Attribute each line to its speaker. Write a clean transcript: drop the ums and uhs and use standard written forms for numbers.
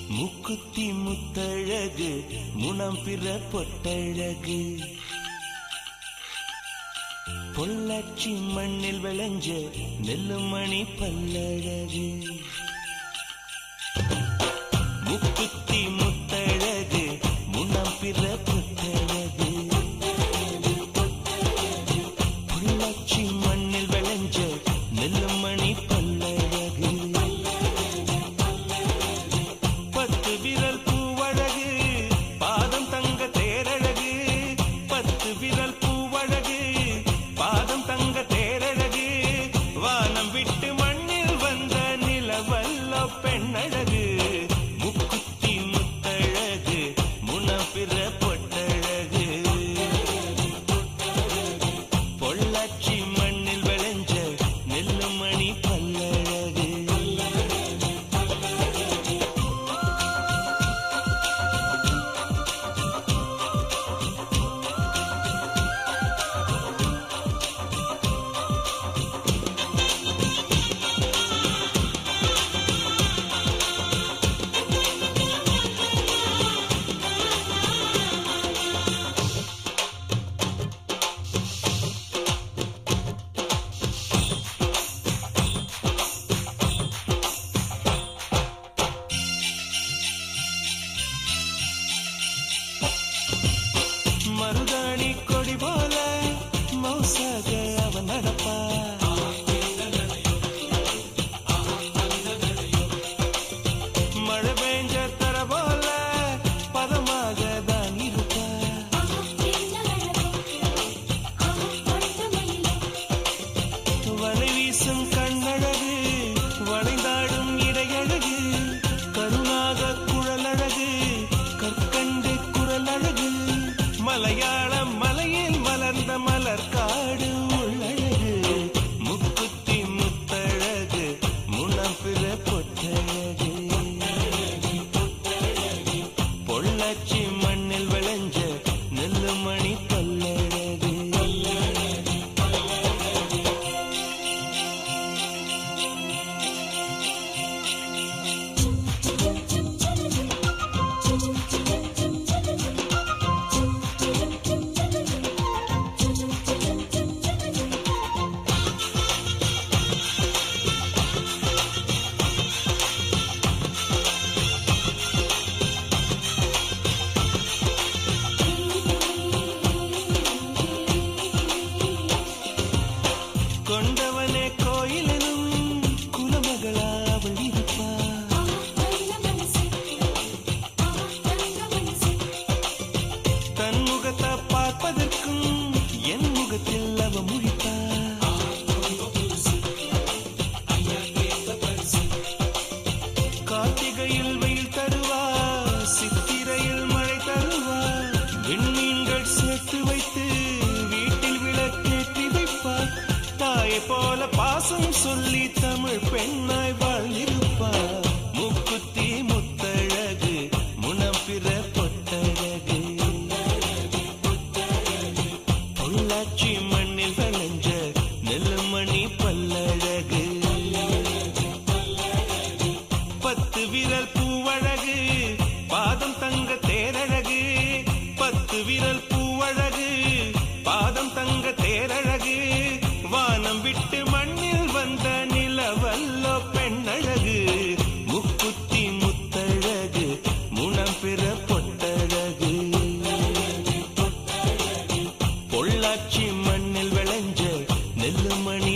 Speaker 1: முக்குத்தி முத்தழகு முனம் பிற பொட்டழகு பொள்ளாச்சி மண்ணில் விளைஞ்ச நெல்லுமணி பல்லழகு முக்குத்தி முத்தழகு முனம் பிற பொட்டழகு பொள்ளாச்சி மண்ணில் விளைஞ்ச நெல்லுமணி பல்லழகு பத்து விரல் பூவழகு பாதம் தங்க தேரழகு பத்து விரல் பூவழகு பாதம் தங்க தேரழகு வானம் விட்டு மண்ணில் வந்த நிலவல்ல பெண்ணழகு முக்குத்தி முத்தழகு முனப்பிற பொட்டழகு பொள்ளாச்சி மண்ணில் விளைஞ்ச நெல்லுமணி பல்லழகு மருதாணி கொடி போல மௌசாக அவன் நடப்பா மழை பெஞ்ச தர போல பதமாக தான் இருப்பா வலை வீசும் கண்ணழகு வளைந்தாடும் இடையழகு கருணாக குழலழகு கற்கண்டு குரலழகு மலையாள மலையில் மலர்ந்த மலர்காடு உள்ளழகு முக்குத்தி முத்தழகு முனப்பிற பொட்டழகு பொள்ளாச்சி மண்ணில் விளைஞ்ச நெல்லுமணி பல்லழகு கொண்டவனே கோயிலெனும் குலமகளா அவள் இருப்பா தன் முகத்தை பார்ப்பதற்கும் என் முகத்தில் அவ முழிப்பா கார்த்திகையில் வெயில் தருவா சித்திரையில் மழை தருவா விண்மீன்கள் சேர்த்து வைத்து வீட்டில் விளக்கேற்றி வைப்பார் தாயை போல பாசம் சொல்லி தமிழ் பெண்ணாய் வாழ்ந்திருப்பார் முக்குத்தி முத்தழகு முனப்பிற பொட்டழகு பொள்ளாச்சி மண்ணில் விளைஞ்ச நெல்லுமணி பல்லழகு பத்து விரல் பூவழகு பாதம் தங்க தேரழகு பத்து விரல் பூவழகு பாதம் தங்க தேரழகு வானம் விட்டு மண்ணில் வந்த நிலவல்ல பெண்ணழகு முக்குத்தி முத்தழகு முனப்பிற பொட்டழகு பொள்ளாச்சி மண்ணில் விளைஞ்ச நெல்லுமணி